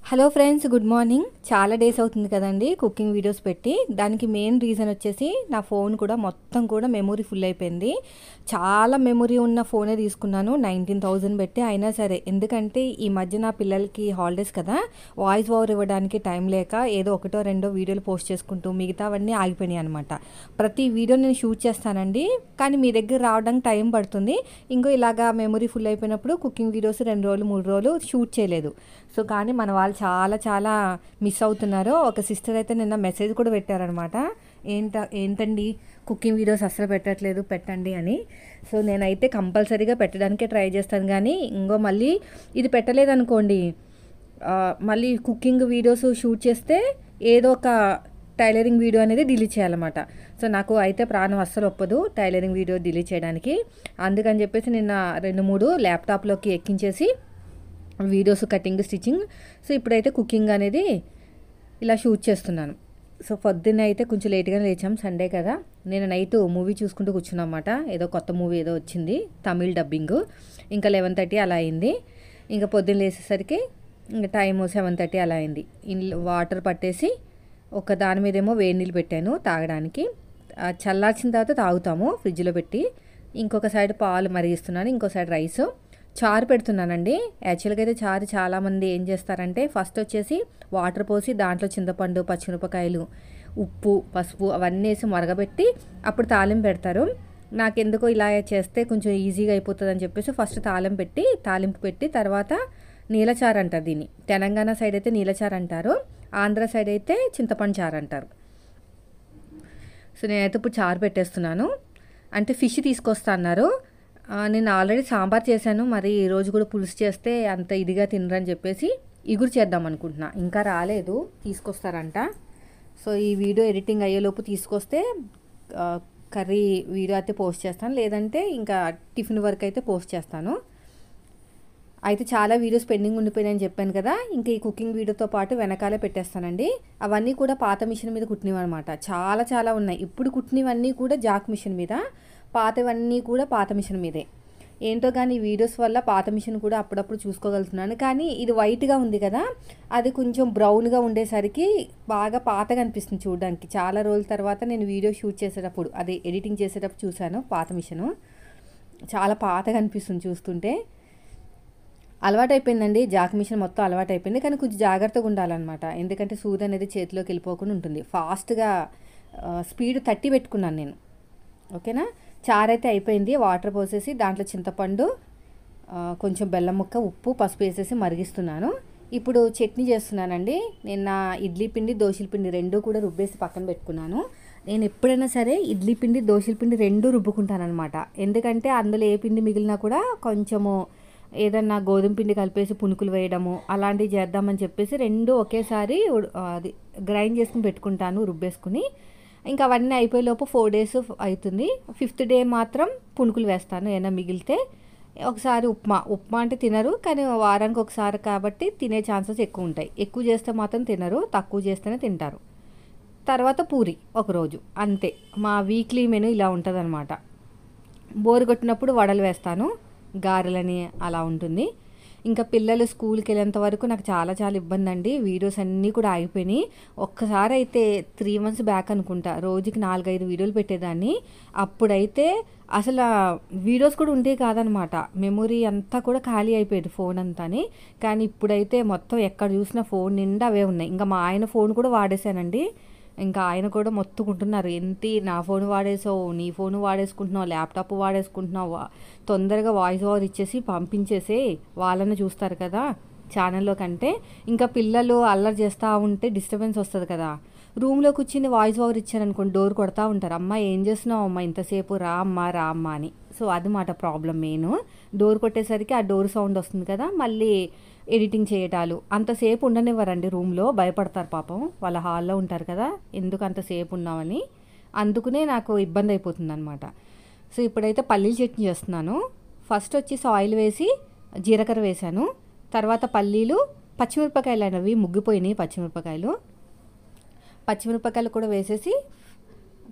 Hello friends, good morning. చాలా days అవుతుంది కదండి కుకింగ్ వీడియోస్ పెట్టి. దానికి మెయిన్ రీజన్ వచ్చేసి నా ఫోన్ కూడా మొత్తం కూడా మెమొరీ ఫుల్ అయిపోయింది. చాలా మెమొరీ ఉన్న ఫోనే తీసుకున్నాను 19,000 పెట్టి. అయినా సరే, ఎందుకంటే ఈ మధ్య నా పిల్లలకి హాలిడేస్ కదా, వాయిస్ ఓవర్ ఇవ్వడానికి టైం లేక ఏదో ఒకటో రెండో వీడియోలు పోస్ట్ చేసుకుంటూ మిగతావన్నీ ఆగిపోయినాయి అనమాట. ప్రతి వీడియో నేను షూట్ చేస్తానండి, కానీ మీ దగ్గర రావడానికి టైం పడుతుంది. ఇంకో ఇలాగా మెమొరీ ఫుల్ అయిపోయినప్పుడు కుకింగ్ వీడియోస్ 2 రోజులు 3 రోజులు షూట్ చేయలేదు. సో కానీ మన వాళ్ళు చాలా చాలా మిస్ అవుతున్నారు. ఒక సిస్టర్ అయితే నిన్న మెసేజ్ కూడా పెట్టారనమాట, ఏంటండి కుకింగ్ వీడియోస్ అస్సలు పెట్టట్లేదు, పెట్టండి అని. సో నేనైతే కంపల్సరీగా పెట్టడానికే ట్రై చేస్తాను. కానీ ఇంకో మళ్ళీ ఇది పెట్టలేదనుకోండి, మళ్ళీ కుకింగ్ వీడియోస్ షూట్ చేస్తే ఏదో ఒక టైలరింగ్ వీడియో అనేది డిలీట్ చేయాలన్నమాట. సో నాకు అయితే ప్రాణం అస్సలు ఒప్పదు టైలరింగ్ వీడియో డిలీట్ చేయడానికి. అందుకని చెప్పేసి నిన్న 2-3 ల్యాప్టాప్లోకి ఎక్కించేసి వీడియోస్ కటింగ్, స్టిచ్చింగ్. సో ఇప్పుడైతే కుకింగ్ అనేది ఇలా షూట్ చేస్తున్నాను. సో పొద్దున్న అయితే కొంచెం లేట్గానే లేచాం, సండే కదా. నేను నైట్ మూవీ చూసుకుంటూ కూర్చున్నమాట. ఏదో కొత్త మూవీ ఏదో వచ్చింది, తమిళ్ డబ్బింగ్. ఇంకా 11:30 అలా అయింది. ఇంకా పొద్దున్న లేచేసరికి ఇంకా టైము 7:30 అలా అయింది. వాటర్ పట్టేసి ఒక దాని మీదేమో వేడి నీళ్ళు పెట్టాను తాగడానికి. చల్లార్చిన తర్వాత తాగుతాము ఫ్రిడ్జ్లో పెట్టి. ఇంకొక సైడ్ పాలు మరిగిస్తున్నాను, ఇంకో సైడ్ రైస్. చారు పెడుతున్నానండి. యాక్చువల్గా అయితే చారు చాలామంది ఏం చేస్తారంటే, ఫస్ట్ వచ్చేసి వాటర్ పోసి దాంట్లో చింతపండు, పచ్చిమిరపకాయలు, ఉప్పు, పసుపు అవన్నీ వేసి మరగబెట్టి అప్పుడు తాలింపు పెడతారు. నాకెందుకో ఇలా చేస్తే కొంచెం ఈజీగా అయిపోతుంది అని చెప్పేసి ఫస్ట్ తాలింపు పెట్టి తర్వాత నీలచారు అంటారు దీన్ని. తెలంగాణ సైడ్ అయితే నీలచారు అంటారు, ఆంధ్ర సైడ్ అయితే చింతపండు చారు అంటారు. సో నేనైతే ఇప్పుడు చారు పెట్టేస్తున్నాను. అంటే ఫిష్ తీసుకొస్తా అన్నారు. నేను ఆల్రెడీ సాంబార్ చేశాను, మరి ఈరోజు కూడా పులుసు చేస్తే అంత ఇదిగా తినరని చెప్పేసి ఇగురు చేద్దాం అనుకుంటున్నా. ఇంకా రాలేదు, తీసుకొస్తారంట. సో ఈ వీడియో ఎడిటింగ్ అయ్యేలోపు తీసుకొస్తే కర్రీ వీడియో అయితే పోస్ట్ చేస్తాను, లేదంటే ఇంకా టిఫిన్ వరకు అయితే పోస్ట్ చేస్తాను. అయితే చాలా వీడియోస్ పెండింగ్ ఉండిపోయినాయని చెప్పాను కదా, ఇంకా ఈ కుకింగ్ వీడియోతో పాటు వెనకాలే పెట్టేస్తానండి. అవన్నీ కూడా పాత మిషన్ మీద కుట్టినవి అనమాట. చాలా చాలా ఉన్నాయి. ఇప్పుడు కుట్టినవన్నీ కూడా జాక్ మిషన్ మీద, పాతవన్నీ కూడా పాత మిషన్ మీదే. ఏంటో కానీ ఈ వీడియోస్ వల్ల పాత మిషన్ కూడా అప్పుడప్పుడు చూసుకోగలుగుతున్నాను. కానీ ఇది వైట్గా ఉంది కదా, అది కొంచెం బ్రౌన్గా ఉండేసరికి బాగా పాతగా అనిపిస్తుంది చూడడానికి. చాలా రోజుల తర్వాత నేను వీడియో షూట్ చేసేటప్పుడు, అదే ఎడిటింగ్ చేసేటప్పుడు చూశాను పాత మిషను. చాలా పాతగా అనిపిస్తుంది చూస్తుంటే. అలవాటైపోయిందండి, జాక్ మిషన్ మొత్తం అలవాటైపోయింది. కానీ కొంచెం జాగ్రత్తగా ఉండాలన్నమాట, ఎందుకంటే సూది అనేది చేతిలోకి వెళ్ళిపోకుండా ఉంటుంది. ఫాస్ట్గా స్పీడ్ 30 పెట్టుకున్నాను నేను. ఓకేనా. చారు అయితే అయిపోయింది. వాటర్ పోసేసి దాంట్లో చింతపండు, కొంచెం బెల్లం ముక్క, ఉప్పు, పసుపు వేసేసి మరిగిస్తున్నాను. ఇప్పుడు చట్నీ చేస్తున్నానండి. నిన్న ఇడ్లీ పిండి, దోశల పిండి రెండూ కూడా రుబ్బేసి పక్కన పెట్టుకున్నాను. నేను ఎప్పుడైనా సరే ఇడ్లీ పిండి, దోశల పిండి రెండూ రుబ్బుకుంటానమాట. ఎందుకంటే అందులో ఏ పిండి మిగిలినా కూడా కొంచెము ఏదన్నా గోధుమ పిండి కలిపేసి పునుకులు వేయడము అలాంటివి చేద్దామని చెప్పేసి రెండూ ఒకేసారి అది గ్రైండ్ చేసుకుని పెట్టుకుంటాను రుబ్బేసుకుని. ఇంకా అవన్నీ అయిపోయేలోపు 4 days అవుతుంది. 5th day మాత్రం పునుకులు వేస్తాను ఏమైనా మిగిలితే. ఒకసారి ఉప్మా అంటే తినరు, కానీ వారానికి ఒకసారి కాబట్టి తినే ఛాన్సెస్ ఎక్కువ ఉంటాయి. ఎక్కువ చేస్తే మాత్రం తినరు, తక్కువ చేస్తేనే తింటారు. తర్వాత పూరి ఒకరోజు, అంతే. మా వీక్లీ మెనూ ఇలా ఉంటుంది అనమాట. బోరు కొట్టినప్పుడు వడలు వేస్తాను, గారెలని అలా ఉంటుంది. ఇంకా పిల్లలు స్కూల్కి వెళ్ళేంత వరకు నాకు చాలా చాలా ఇబ్బంది అండి. వీడియోస్ అన్నీ కూడా ఆగిపోయినాయి. ఒక్కసారి అయితే 3 months బ్యాక్ అనుకుంటా, రోజుకి 4-5 వీడియోలు పెట్టేదాన్ని. అప్పుడైతే అసలు వీడియోస్ కూడా ఉండేవి కాదనమాట. మెమొరీ అంతా కూడా ఖాళీ అయిపోయేది ఫోన్ అంతాని. కానీ ఇప్పుడైతే మొత్తం ఎక్కడ చూసినా ఫోన్ నిండా అవే ఉన్నాయి. ఇంకా మా ఆయన ఫోన్ కూడా వాడేశానండి. ఇంకా ఆయన కూడా మొత్తుకుంటున్నారు, ఏంటి నా ఫోన్ వాడేసావు, నీ ఫోన్ వాడేసుకుంటున్నావు, ల్యాప్టాప్ వాడేసుకుంటున్నావు, తొందరగా వాయిస్ ఓవర్ ఇచ్చేసి పంపించేసే, వాళ్ళని చూస్తారు కదా ఛానల్లో కంటే. ఇంకా పిల్లలు అల్లరి చేస్తూ ఉంటే డిస్టర్బెన్స్ వస్తుంది కదా. రూమ్లో కూర్చుని వాయిస్ ఓవర్ ఇచ్చారనుకోండి, డోర్ కొడతా ఉంటారు, అమ్మ ఏం చేస్తున్నావు అమ్మ ఇంతసేపు, రా అమ్మ అని. సో అది మాట ప్రాబ్లం మెయిన్. డోర్ కొట్టేసరికి ఆ డోర్ సౌండ్ వస్తుంది కదా, మళ్ళీ ఎడిటింగ్ చేయటాలు అంతసేపు ఉండనివ్వరండి రూమ్లో, భయపడతారు పాపం. వాళ్ళ హాల్లో ఉంటారు కదా, ఎందుకు అంతసేపు ఉన్నామని. అందుకునే నాకు ఇబ్బంది అయిపోతుంది అనమాట. సో ఇప్పుడైతే పల్లీల చట్నీ చేస్తున్నాను. ఫస్ట్ వచ్చేసి ఆయిల్ వేసి జీలకర్ర వేసాను, తర్వాత పల్లీలు, పచ్చిమిరపకాయలు అనేవి ముగ్గిపోయినాయి. పచ్చిమిరపకాయలు కూడా వేసేసి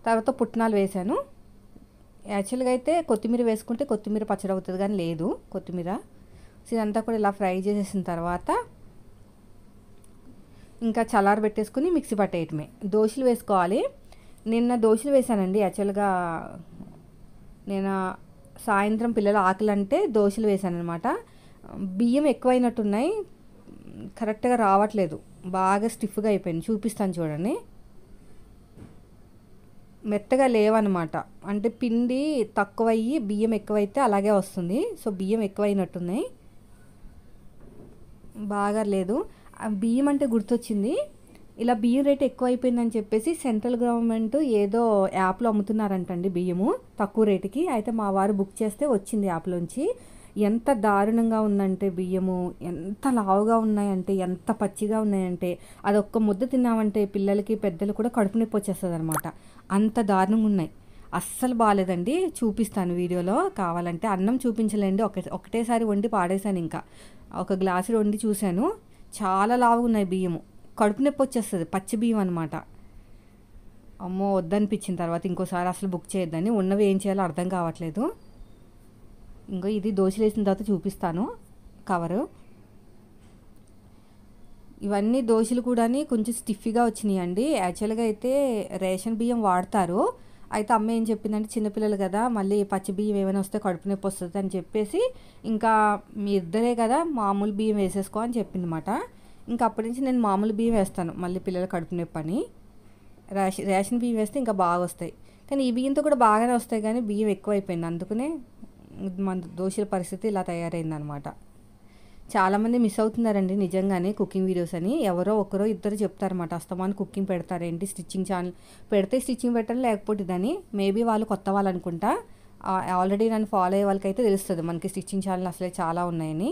తర్వాత పుట్నాలు వేసాను. యాక్చువల్గా అయితే కొత్తిమీర వేసుకుంటే కొత్తిమీర పచ్చడి అవుతుంది, కానీ లేదు కొత్తిమీర. సో ఇదంతా కూడా ఇలా ఫ్రై చేసేసిన తర్వాత ఇంకా చల్లారబెట్టేసుకుని మిక్సీ పట్టేయటమే. దోశలు వేసుకోవాలి. నిన్న దోశలు వేసానండి. యాక్చువల్గా నేను సాయంత్రం పిల్లల ఆకలంటే దోశలు వేసానమాట. బియ్యం ఎక్కువైనట్టున్నాయి, కరెక్ట్గా రావట్లేదు, బాగా స్టిఫ్గా అయిపోయింది. చూపిస్తాను చూడండి. మెత్తగా లేవన్నమాట. అంటే పిండి తక్కువయ్యి బియ్యం ఎక్కువైతే అలాగే వస్తుంది. సో బియ్యం ఎక్కువైనట్టున్నాయి, బాగా లేదు. బియ్యం అంటే గుర్తొచ్చింది, ఇలా బియ్యం రేట్ ఎక్కువ అయిపోయిందని చెప్పేసి సెంట్రల్ గవర్నమెంట్ ఏదో యాప్లో అమ్ముతున్నారంటండి బియ్యము తక్కువ రేటుకి. అయితే మా వారు బుక్ చేస్తే వచ్చింది యాప్లోంచి. ఎంత దారుణంగా ఉందంటే బియ్యము, ఎంత లావుగా ఉన్నాయంటే, ఎంత పచ్చిగా ఉన్నాయంటే, అదొక్క ముద్ద తిన్నామంటే పిల్లలకి పెద్దలు కూడా కడుపు నొప్పి వచ్చేస్తుంది అనమాట. అంత దారుణంగా ఉన్నాయి. అస్సలు బాగాలేదండి. చూపిస్తాను వీడియోలో కావాలంటే. అన్నం చూపించలేండి, ఒకటేసారి వండి పాడేశాను. ఇంకా ఒక గ్లాసు వండి చూశాను, చాలా లావుగా ఉన్నాయి బియ్యము. కడుపు నొప్పి వచ్చేస్తుంది, పచ్చి బియ్యం అనమాట. అమ్మో వద్దనిపించిన తర్వాత ఇంకోసారి అసలు బుక్ చేయొద్దని. ఉన్నవి ఏం చేయాలో అర్థం కావట్లేదు. ఇంకో ఇది దోశలు వేసిన తర్వాత చూపిస్తాను కవరు. ఇవన్నీ దోశలు కూడా కొంచెం స్టిఫ్గా వచ్చినాయి అండి. యాక్చువల్గా అయితే రేషన్ బియ్యం వాడతారు. అయితే అమ్మ ఏం చెప్పిందంటే చిన్నపిల్లలు కదా, మళ్ళీ పచ్చి బియ్యం ఏమైనా వస్తే కడుపు నొప్పి వస్తుంది అని చెప్పేసి, ఇంకా మీ ఇద్దరే కదా మామూలు బియ్యం వేసేసుకో అని చెప్పింది అన్నమాట. ఇంకా అప్పటి నుంచి నేను మామూలు బియ్యం వేస్తాను, మళ్ళీ పిల్లలు కడుపు నొప్పి అని. రేషన్ బియ్యం వేస్తే ఇంకా బాగా వస్తాయి. కానీ ఈ బియ్యంతో కూడా బాగానే వస్తాయి, కానీ బియ్యం ఎక్కువైపోయింది. అందుకనే మన దోశల పరిస్థితి ఇలా తయారైందనమాట. చాలామంది మిస్ అవుతున్నారండి నిజంగానే కుకింగ్ వీడియోస్ అని. ఎవరో ఒకరో ఇద్దరు చెప్తారన్నమాట, అస్తమాను కుకింగ్ పెడతారేంటి, స్టిచ్చింగ్ ఛానల్ పెడితే స్టిచ్చింగ్ పెట్టాలి, లేకపోతే ఇదని. మేబీ వాళ్ళు కొత్త వాళ్ళు అనుకుంటా. ఆల్రెడీ నన్ను ఫాలో అయ్యే వాళ్ళకైతే తెలుస్తుంది మనకి స్టిచ్చింగ్ ఛానల్ అసలే చాలా ఉన్నాయని.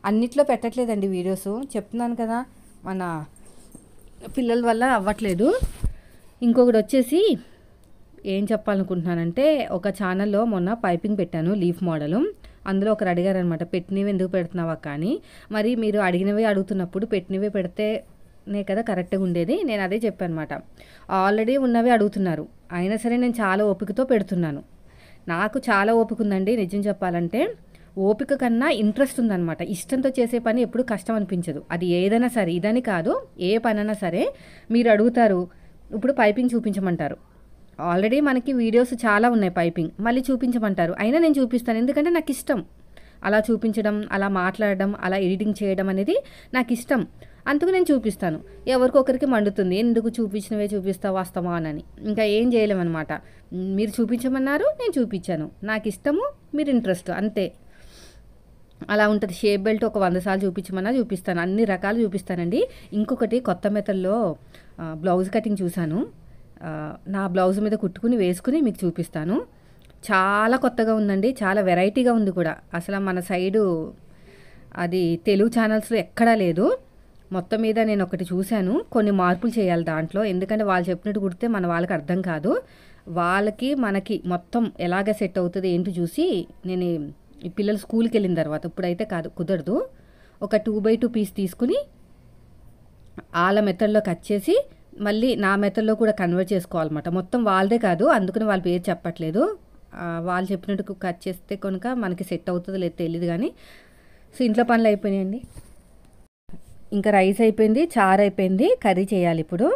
అన్నిట్లో పెట్టట్లేదండి వీడియోస్, చెప్తున్నాను కదా, మన పిల్లల వల్ల అవ్వట్లేదు. ఇంకొకటి వచ్చేసి ఏం చెప్పాలనుకుంటున్నానంటే, ఒక ఛానల్లో మొన్న పైపింగ్ పెట్టాను లీఫ్ మోడలు. అందులో ఒకరు అడిగారనమాట, పెట్టినవి ఎందుకు పెడుతున్నావా కానీ. మరి మీరు అడిగినవి అడుగుతున్నప్పుడు పెట్టినవే పెడితేనే కదా కరెక్ట్గా ఉండేది. నేను అదే చెప్పాను అనమాట. ఆల్రెడీ ఉన్నవి అడుగుతున్నారు, అయినా సరే నేను చాలా ఓపికతో పెడుతున్నాను. నాకు చాలా ఓపిక ఉందండి నిజం చెప్పాలంటే. ఓపిక కన్నా ఇంట్రెస్ట్ ఉందన్నమాట. ఇష్టంతో చేసే పని ఎప్పుడు కష్టం అనిపించదు. అది ఏదైనా సరే, ఇదని కాదు, ఏ పనైనా సరే. మీరు అడుగుతారు, ఇప్పుడు పైపింగ్ చూపించమంటారు. ఆల్రెడీ మనకి వీడియోస్ చాలా ఉన్నాయి పైపింగ్, మళ్ళీ చూపించమంటారు. అయినా నేను చూపిస్తాను, ఎందుకంటే నాకు ఇష్టం. అలా చూపించడం, అలా మాట్లాడడం, అలా ఎడిటింగ్ చేయడం అనేది నాకు ఇష్టం. అందుకు నేను చూపిస్తాను. ఎవరికొకరికి మండుతుంది, ఎందుకు చూపించినవే చూపిస్తావు వస్తావా అని. ఇంకా ఏం చేయలేమన్నమాట. మీరు చూపించమన్నారు, నేను చూపించాను. నాకు ఇష్టము, మీరు ఇంట్రెస్ట్, అంతే. అలా ఉంటుంది. షేప్ బెల్ట్ ఒక 100 సార్లు చూపించమన్నా చూపిస్తాను, అన్ని రకాలు చూపిస్తానండి. ఇంకొకటి కొత్త మెథడ్లో బ్లౌజ్ కటింగ్ చూశాను. నా బ్లౌజ్ మీద కుట్టుకుని వేసుకుని మీకు చూపిస్తాను. చాలా కొత్తగా ఉందండి, చాలా వెరైటీగా ఉంది కూడా. అసలు మన సైడు అది తెలుగు ఛానల్స్లో ఎక్కడా లేదు. మొత్తం మీద నేను ఒకటి చూశాను, కొన్ని మార్పులు చేయాలి దాంట్లో. ఎందుకంటే వాళ్ళు చెప్పినట్టు కుడితే మన వాళ్ళకి అర్థం కాదు. వాళ్ళకి మనకి మొత్తం ఎలాగ సెట్ అవుతుంది ఏంటి చూసి, నేను ఈ పిల్లలు స్కూల్కి వెళ్ళిన తర్వాత, ఇప్పుడైతే కుదరదు. ఒక 2x2 పీస్ తీసుకుని వాళ్ళ మెథడ్లో కట్ చేసి మళ్ళీ నా మెథడ్లో కూడా కన్వర్ట్ చేసుకోవాలన్నమాట. మొత్తం వాళ్ళదే కాదు, అందుకని వాళ్ళ పేరు చెప్పట్లేదు. వాళ్ళు చెప్పినట్టు కట్ చేస్తే కనుక మనకి సెట్ అవుతుందో లేదో తెలియదు కానీ. సో ఇంట్లో పనులు అయిపోయినాయండి. ఇంకా రైస్ అయిపోయింది, చారు అయిపోయింది, కర్రీ చేయాలి ఇప్పుడు.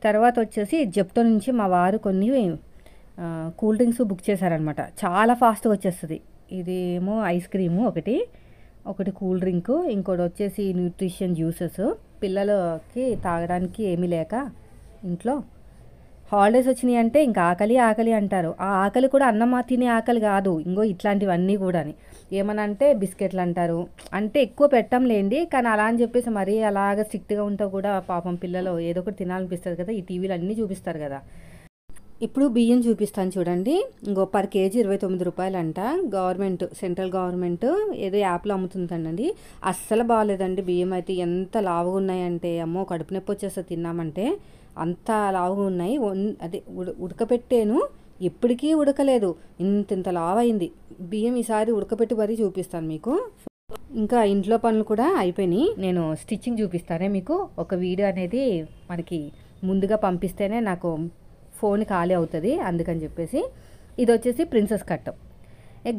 తర్వాత వచ్చేసి జెప్టో నుంచి మా వారు కొన్ని కూల్ డ్రింక్స్ బుక్ చేశారనమాట. చాలా ఫాస్ట్గా వచ్చేస్తుంది. ఇది ఏమో ఐస్ క్రీము ఒకటి కూల్ డ్రింకు, ఇంకోటి వచ్చేసి న్యూట్రిషన్ జ్యూసెస్. పిల్లలకి తాగడానికి ఏమీ లేక ఇంట్లో హాలిడేస్ వచ్చినాయి అంటే ఇంకా ఆకలి అంటారు. ఆ ఆకలి కూడా అన్నం తినే ఆకలి కాదు, ఇంకో ఇట్లాంటివన్నీ కూడా. ఏమన్నా అంటే బిస్కెట్లు అంటారు. అంటే ఎక్కువ పెట్టంలేండి, కానీ అలా అని చెప్పేసి మరీ అలాగ స్ట్రిక్ట్గా ఉంటే కూడా పాపం పిల్లలు ఏదో ఒకటి తినాలనిపిస్తుంది కదా. ఈ టీవీలు అన్నీ చూపిస్తారు కదా. ఇప్పుడు బియ్యం చూపిస్తాను చూడండి. ఇంకో పర్ కేజీ 29 రూపాయలు అంట. గవర్నమెంట్, సెంట్రల్ గవర్నమెంట్ ఏదో యాప్లో అమ్ముతుందండి. అస్సలు బాగాలేదండి బియ్యం అయితే. ఎంత లావుగా ఉన్నాయంటే అమ్మో కడుపు నొప్పి వచ్చేస్తే తిన్నామంటే. అంత లావుగా ఉన్నాయి. అదే ఉడకపెట్టాను, ఎప్పటికీ ఉడకలేదు, ఇంత లావైంది బియ్యం. ఈసారి ఉడకపెట్టి మరీ చూపిస్తాను మీకు. ఇంకా ఇంట్లో పనులు కూడా అయిపోయినాయి. నేను స్టిచ్చింగ్ చూపిస్తానే మీకు. ఒక వీడియో అనేది మనకి ముందుగా పంపిస్తేనే నాకు ఫోన్ ఖాళీ అవుతుంది, అందుకని చెప్పేసి. ఇది వచ్చేసి ప్రిన్సెస్ కట్,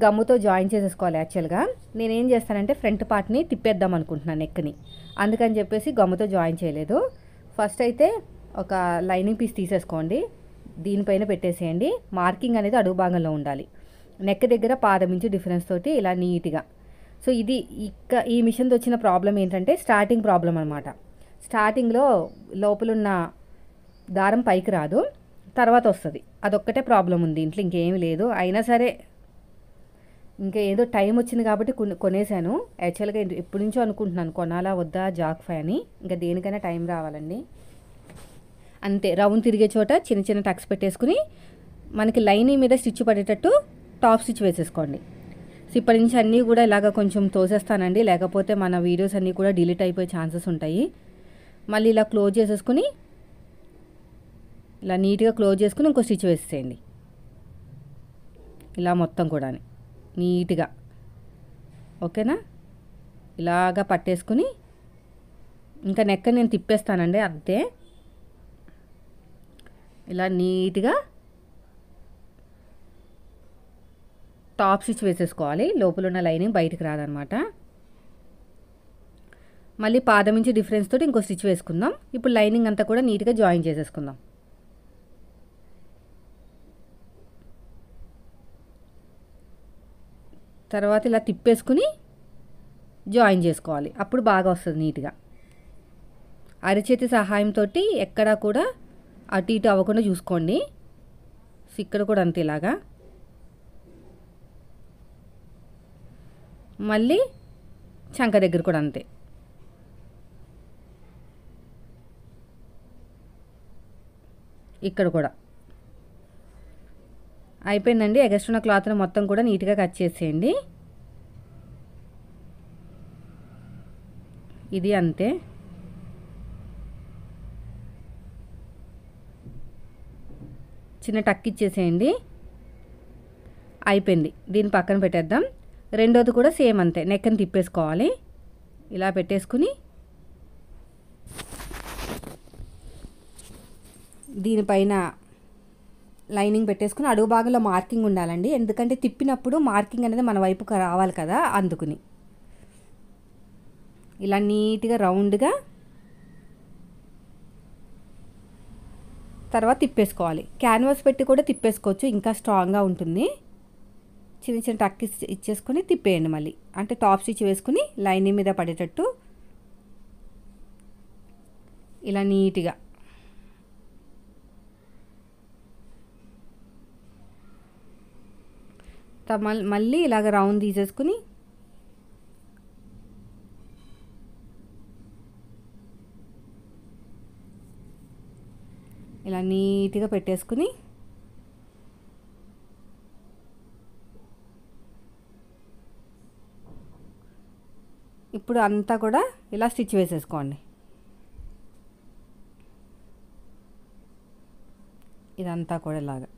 గమ్ముతో జాయిన్ చేసేసుకోవాలి. యాక్చువల్గా నేనేం చేస్తానంటే ఫ్రంట్ పార్ట్ని తిప్పేద్దాం అనుకుంటున్నాను నెక్ని, అందుకని చెప్పేసి గమ్ముతో జాయిన్ చేయలేదు. ఫస్ట్ అయితే ఒక లైనింగ్ పీస్ తీసేసుకోండి, దీనిపైన పెట్టేసేయండి. మార్కింగ్ అనేది అడుగు భాగంలో ఉండాలి. నెక్ దగ్గర పాదం ఇంచు డిఫరెన్స్ తోటి ఇలా నీట్గా. సో ఇది ఈ మిషన్తో వచ్చిన ప్రాబ్లం ఏంటంటే స్టార్టింగ్ ప్రాబ్లం అనమాట. స్టార్టింగ్లో లోపలున్న దారం పైకి రాదు, తర్వాత వస్తుంది. అదొక్కటే ప్రాబ్లం ఉంది, ఇంట్లో ఇంకేమీ లేదు. అయినా సరే ఇంకా ఏదో టైం వచ్చింది కాబట్టి కొనేసాను. యాక్చువల్గా ఎప్పటి నుంచో అనుకుంటున్నాను కొనాలా వద్దా జాక్ఫై అని. ఇంకా దేనికైనా టైం రావాలండి. అంతే, రౌండ్ తిరిగే చోట చిన్న చిన్న టక్స్ పెట్టేసుకుని మనకి లైనింగ్ మీద స్టిచ్ పడేటట్టు టాప్ స్టిచ్ వేసేసుకోండి. సో ఇప్పటి నుంచి అన్నీ కూడా ఇలాగ కొంచెం తోసేస్తానండి, లేకపోతే మన వీడియోస్ అన్నీ కూడా డిలీట్ అయిపోయే ఛాన్సెస్ ఉంటాయి. మళ్ళీ ఇలా క్లోజ్ చేసేసుకుని ఇలా నీట్గా క్లోజ్ చేసుకుని ఇంకో స్టిచ్ వేసేయండి. ఇలా మొత్తం కూడా నీట్గా, ఓకేనా? ఇలాగా పట్టేసుకుని ఇంకా నెక్ నేను తిప్పేస్తానండి, అంతే. ఇలా నీట్గా టాప్ స్టిచ్ వేసేసుకోవాలి, లోపల ఉన్న లైనింగ్ బయటికి రాదనమాట. మళ్ళీ పాదం నుంచి డిఫరెన్స్ తోటి ఇంకో స్టిచ్ వేసుకుందాం. ఇప్పుడు లైనింగ్ అంతా కూడా నీట్గా జాయిన్ చేసేసుకుందాం. తర్వాత ఇలా తిప్పేసుకుని జాయిన్ చేసుకోవాలి, అప్పుడు బాగా వస్తుంది నీట్గా. అరచేతి సహాయంతో ఎక్కడా కూడా అటు ఇటు అవ్వకుండా చూసుకోండి. సో ఇక్కడ కూడా అంతే, ఇలాగా. మళ్ళీ చంక దగ్గర కూడా అంతే. ఇక్కడ కూడా అయిపోయిందండి. ఎగస్ట్రా క్లాత్ని మొత్తం కూడా నీట్గా కట్ చేసేయండి. ఇది అంతే. చిన్న టక్ ఇచ్చేసేయండి, అయిపోయింది. దీన్ని పక్కన పెట్టేద్దాం. రెండోది కూడా సేమ్ అంతే, నెక్ని తిప్పేసుకోవాలి. ఇలా పెట్టేసుకుని దీనిపైన లైనింగ్ పెట్టేసుకుని అడుగు భాగంలో మార్కింగ్ ఉండాలండి, ఎందుకంటే తిప్పినప్పుడు మార్కింగ్ అనేది మన వైపుకి రావాలి కదా, అందుకుని ఇలా నీట్గా రౌండ్గా తర్వాత తిప్పేసుకోవాలి. క్యాన్వాస్ పెట్టి కూడా తిప్పేసుకోవచ్చు, ఇంకా స్ట్రాంగ్గా ఉంటుంది. చిన్న చిన్న టక్ ఇచ్చేసుకొని తిప్పేయండి మళ్ళీ, అంటే టాప్ స్టిచ్ వేసుకుని లైనింగ్ మీద పడేటట్టు ఇలా నీట్గా. మళ్ళీ ఇలాగ రౌండ్ తీసేసుకుని ఇలా నీట్గా పెట్టేసుకుని ఇప్పుడు అంతా కూడా ఇలా స్టిచ్ వేసేసుకోండి. ఇదంతా కూడా ఇలాగా.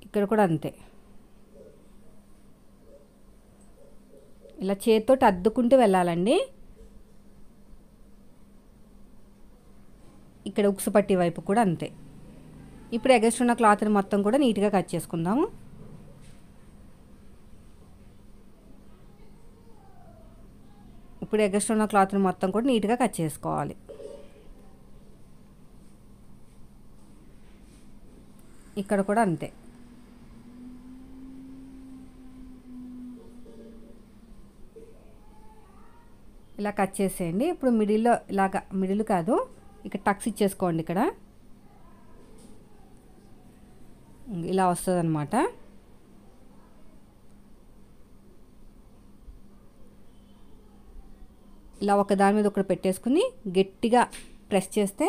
ఇక్కడ కూడా అంతే, ఇలా చేతితో అద్దుకుంటూ వెళ్ళాలండి. ఇక్కడ ఉక్సు పట్టి వైపు కూడా అంతే. ఇప్పుడు ఎగస్ట్ ఉన్న క్లాత్ని మొత్తం కూడా నీట్గా కట్ చేసుకుందాము. ఇప్పుడు ఎగస్ట్ ఉన్న క్లాత్ని మొత్తం కూడా నీట్గా కట్ చేసుకోవాలి. ఇక్కడ కూడా అంతే. ఇలా కట్ చేసేయండి. ఇప్పుడు మిడిల్లో ఇలాగా, మిడిల్ కాదు, ఇక్కడ టక్స్ ఇచ్చేసుకోండి. ఇక్కడ ఇలా వస్తుంది అన్నమాట. ఇలా ఒక దాని మీద ఒకటి పెట్టేసుకుని గట్టిగా ప్రెస్ చేస్తే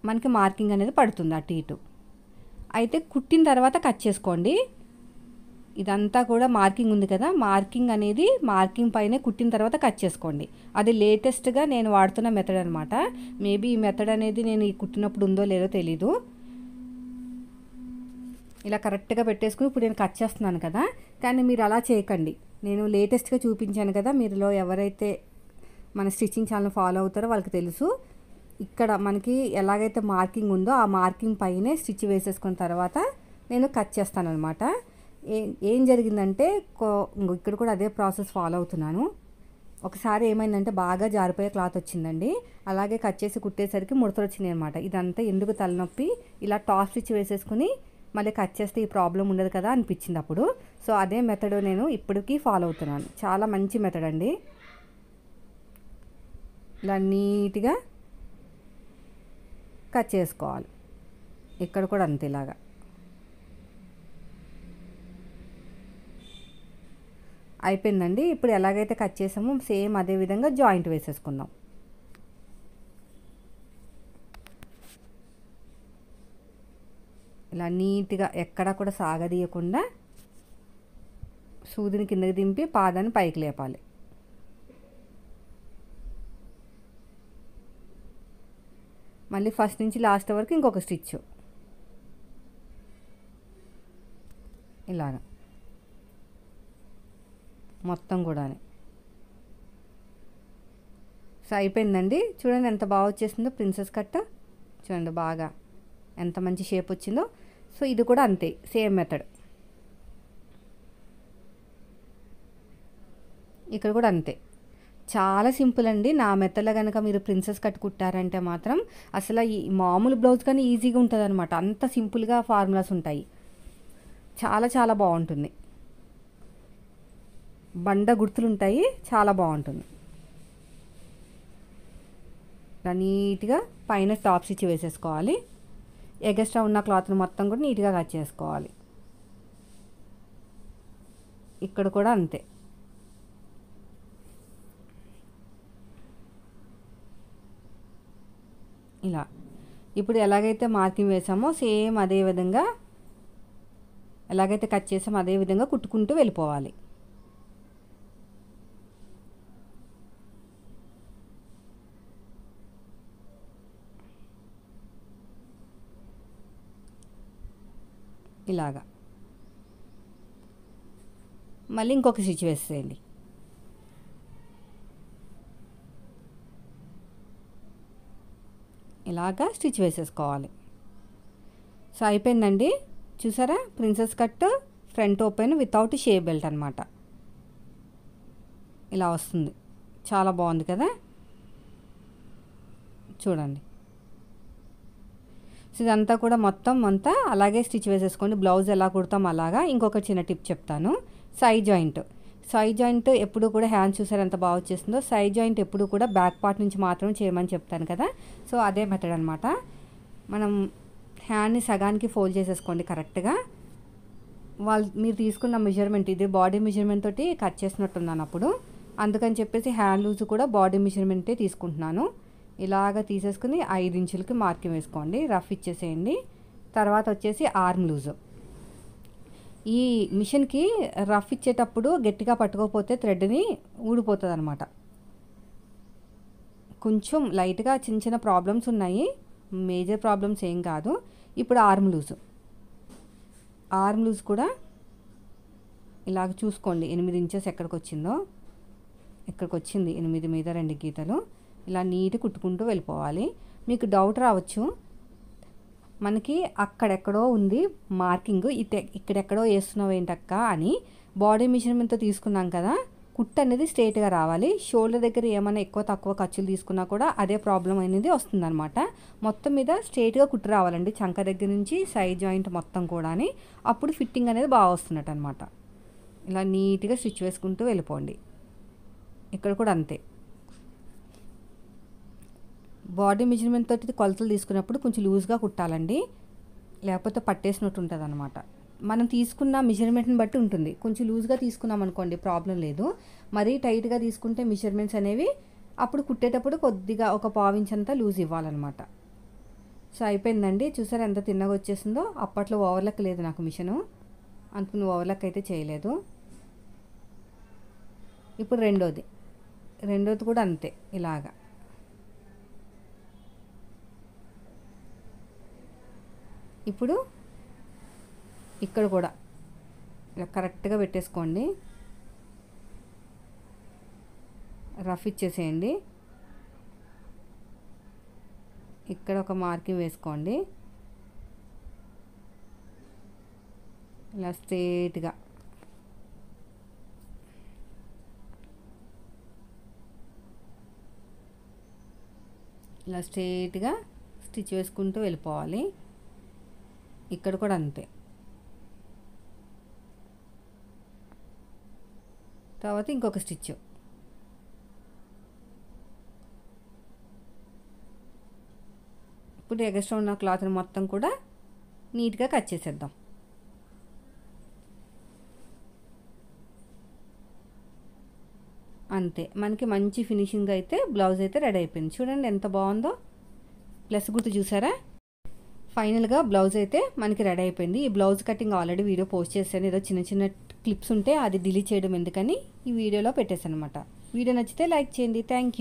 మనకి మార్కింగ్ అనేది పడుతుంది అటు ఇటు. అయితే కుట్టిన తర్వాత కట్ చేసుకోండి. ఇదంతా కూడా మార్కింగ్ ఉంది కదా, మార్కింగ్ అనేది మార్కింగ్ పైనే కుట్టిన తర్వాత కట్ చేసుకోండి. అది లేటెస్ట్గా నేను వాడుతున్న మెథడ్ అనమాట. మేబీ ఈ మెథడ్ అనేది నేను ఈ కుట్టినప్పుడు ఉందో లేదో తెలీదు. ఇలా కరెక్ట్గా పెట్టేసుకుని ఇప్పుడు నేను కట్ చేస్తున్నాను కదా, కానీ మీరు అలా చేయకండి. నేను లేటెస్ట్గా చూపించాను కదా, మీరులో ఎవరైతే మన స్టిచ్చింగ్ ఛానల్ ఫాలో అవుతారో వాళ్ళకి తెలుసు. ఇక్కడ మనకి ఎలాగైతే మార్కింగ్ ఉందో ఆ మార్కింగ్ పైనే స్టిచ్ వేసేసుకున్న తర్వాత నేను కట్ చేస్తాను అనమాట. ఏం జరిగిందంటే ఇక్కడ కూడా అదే ప్రాసెస్ ఫాలో అవుతున్నాను. ఒకసారి ఏమైందంటే బాగా జారిపోయే క్లాత్ వచ్చిందండి. అలాగే కట్ చేసి కుట్టేసరికి ముడతలు వచ్చినాయి అనమాట. ఇదంతా ఎందుకు తలనొప్పి, ఇలా టాప్ స్టిచ్ వేసేసుకుని మళ్ళీ కట్ చేస్తే ఈ ప్రాబ్లం ఉండదు కదా అనిపించింది అప్పుడు. సో అదే మెథడ్ నేను ఇప్పటికీ ఫాలో అవుతున్నాను. చాలా మంచి మెథడ్ అండి. ఇలా నీట్గా కట్ చేసుకోవాలి. ఇక్కడ కూడా అంతే ఇలాగా. అయిపోయిందండి. ఇప్పుడు ఎలాగైతే కట్ చేసామో సేమ్ అదే విధంగా జాయింట్ వేసేసుకుందాం. ఇలా నీట్గా ఎక్కడా కూడా సాగదీయకుండా సూదిని కిందకి దింపి పాదాన్ని పైకి లేపాలి. మళ్ళీ ఫస్ట్ నుంచి లాస్ట్ వరకు ఇంకొక స్టిచ్ ఇలాగా మొత్తం కూడా. సో అయిపోయిందండి. చూడండి ఎంత బాగా వచ్చేసిందో ప్రిన్సెస్ కట్. చూడండి బాగా ఎంత మంచి షేప్ వచ్చిందో. సో ఇది కూడా అంతే, సేమ్ మెథడ్. ఇక్కడ కూడా అంతే, చాలా సింపుల్ అండి. నా మెథడ్లో కనుక మీరు ప్రిన్సెస్ కట్ కుట్టారంటే మాత్రం అసలు ఈ మామూలు బ్లౌజ్ కానీ ఈజీగా ఉంటుంది అనమాట. అంత సింపుల్గా ఫార్ములాస్ ఉంటాయి. చాలా చాలా బాగుంటుంది. బండ గుర్తులు ఉంటాయి, చాలా బాగుంటుంది. ఇలా నీట్గా పైన టాప్ స్టిచ్ వేసేసుకోవాలి. ఎగస్ట్రా ఉన్న క్లాత్ని మొత్తం కూడా నీట్గా కట్ చేసుకోవాలి. ఇక్కడ కూడా అంతే. ఇలా ఇప్పుడు ఎలాగైతే మార్కింగ్ వేసామో సేమ్ అదే విధంగా, ఎలాగైతే కట్ చేసామో అదే విధంగా కుట్టుకుంటూ వెళ్ళిపోవాలి. ఇలాగా మళ్ళీ ఇంకొక స్టిచ్ వేసేయండి. ఇలాగా స్టిచ్ వేసేసుకోవాలి. సో అయిపోయిందండి. చూసారా, princess cut front open without shape belt అనమాట. ఇలా వస్తుంది, చాలా బాగుంది కదా. చూడండి. సో ఇదంతా కూడా మొత్తం అంతా అలాగే స్టిచ్ వేసేసుకోండి. బ్లౌజ్ ఎలా కుడతాం అలాగా. ఇంకొక చిన్న టిప్ చెప్తాను. సైడ్ జాయింట్ ఎప్పుడు కూడా హ్యాండ్ చూసారు ఎంత బాగా వచ్చేస్తుందో. సైడ్ జాయింట్ ఎప్పుడు కూడా బ్యాక్ పార్ట్ నుంచి మాత్రం చేయమని చెప్తాను కదా. సో అదే మెథడ్ అనమాట. మనం హ్యాండ్ని సగానికి ఫోల్డ్ చేసేసుకోండి కరెక్ట్గా. మీరు తీసుకున్న మెజర్మెంట్ ఇది బాడీ మెజర్మెంట్ తోటి కట్ చేసినట్టున్నాను అప్పుడు. అందుకని చెప్పేసి హ్యాండ్ లూజ్ కూడా బాడీ మెజర్మెంటే తీసుకుంటున్నాను. ఇలాగ తీసేసుకుని 5 ఇంచులకి మార్కింగ్ వేసుకోండి. రఫ్ ఇచ్చేసేయండి. తర్వాత వచ్చేసి ఆర్మ్ లూజు. ఈ మిషన్కి రఫ్ ఇచ్చేటప్పుడు గట్టిగా పట్టుకోకపోతే థ్రెడ్ని ఊడిపోతుంది అనమాట. కొంచెం లైట్గా చిన్న చిన్న ప్రాబ్లమ్స్ ఉన్నాయి, మేజర్ ప్రాబ్లమ్స్ ఏం కాదు. ఇప్పుడు ఆర్మ్ లూజ్ కూడా ఇలాగ చూసుకోండి. 8 ఇంచెస్ ఎక్కడికి వచ్చిందో, ఇక్కడికి వచ్చింది 8 మీద 2 గీతలు. ఇలా నీట్ కుట్టుకుంటూ వెళ్ళిపోవాలి. మీకు డౌట్ రావచ్చు, మనకి అక్కడెక్కడో ఉంది మార్కింగ్, ఇక్కడెక్కడో వేస్తున్నావు ఏంటక్క అని. బాడీ మెజర్మెంట్తో తీసుకున్నాం కదా, కుట్టు అనేది స్ట్రైట్గా రావాలి. షోల్డర్ దగ్గర ఏమైనా ఎక్కువ తక్కువ ఖర్చులు తీసుకున్నా కూడా అదే ప్రాబ్లం అనేది వస్తుందన్నమాట. మొత్తం మీద స్ట్రైట్గా కుట్టు రావాలండి, చంక దగ్గర నుంచి సైడ్ జాయింట్ మొత్తం కూడా. అప్పుడు ఫిట్టింగ్ అనేది బాగా వస్తున్నట్టు అనమాట. ఇలా నీట్గా స్టిచ్ వేసుకుంటూ వెళ్ళిపోండి. ఇక్కడ కూడా అంతే. బాడీ మెజర్మెంట్ తోటి కొలతలు తీసుకున్నప్పుడు కొంచెం లూజ్గా కుట్టాలండి, లేకపోతే పట్టేసినట్టు ఉంటుంది అనమాట. మనం తీసుకున్న మెజర్మెంట్ని బట్టి ఉంటుంది. కొంచెం లూజ్గా తీసుకున్నాం అనుకోండి ప్రాబ్లం లేదు. మరీ టైట్గా తీసుకుంటే మెజర్మెంట్స్ అనేవి అప్పుడు కుట్టేటప్పుడు కొద్దిగా ఒక 1/4 ఇంచ్ అంతా లూజ్ ఇవ్వాలన్నమాట. సో అయిపోయిందండి. చూసారా ఎంత తిన్నగా వచ్చేసిందో. అప్పట్లో ఓవర్లక్ లేదు నాకు మిషను, అందుకని ఓవర్లక్ అయితే చేయలేదు. ఇప్పుడు రెండోది కూడా అంతే. ఇలాగా ఇప్పుడు ఇక్కడ కూడా ఇలా కరెక్ట్గా పెట్టేసుకోండి. రఫ్ ఇచ్చేసేయండి. ఇక్కడ ఒక మార్కింగ్ వేసుకోండి. ఇలా స్ట్రేట్గా స్టిచ్ వేసుకుంటూ వెళ్ళిపోవాలి. ఇక్కడ కూడా అంతే. తర్వాత ఇంకొక స్టిచ్. ఇప్పుడు ఎక్స్ట్రా ఉన్న క్లాత్ని మొత్తం కూడా నీట్గా కట్ చేసేద్దాం. అంతే, మనకి మంచి ఫినిషింగ్ అయితే బ్లౌజ్ అయితే రెడీ అయిపోయింది. చూడండి ఎంత బాగుందో, ప్లస్ గుర్తు చూసారా. ఫైనల్గా బ్లౌజ్ అయితే మనకి రెడీ అయిపోయింది. ఈ blouse cutting already video post చేశాను. ఏదో చిన్న చిన్న క్లిప్స్ ఉంటే అది డిలీట్ చేయడం ఎందుకని ఈ వీడియోలో పెట్టేశాను అనమాట. వీడియో నచ్చితే లైక్ చేయండి. Thank you.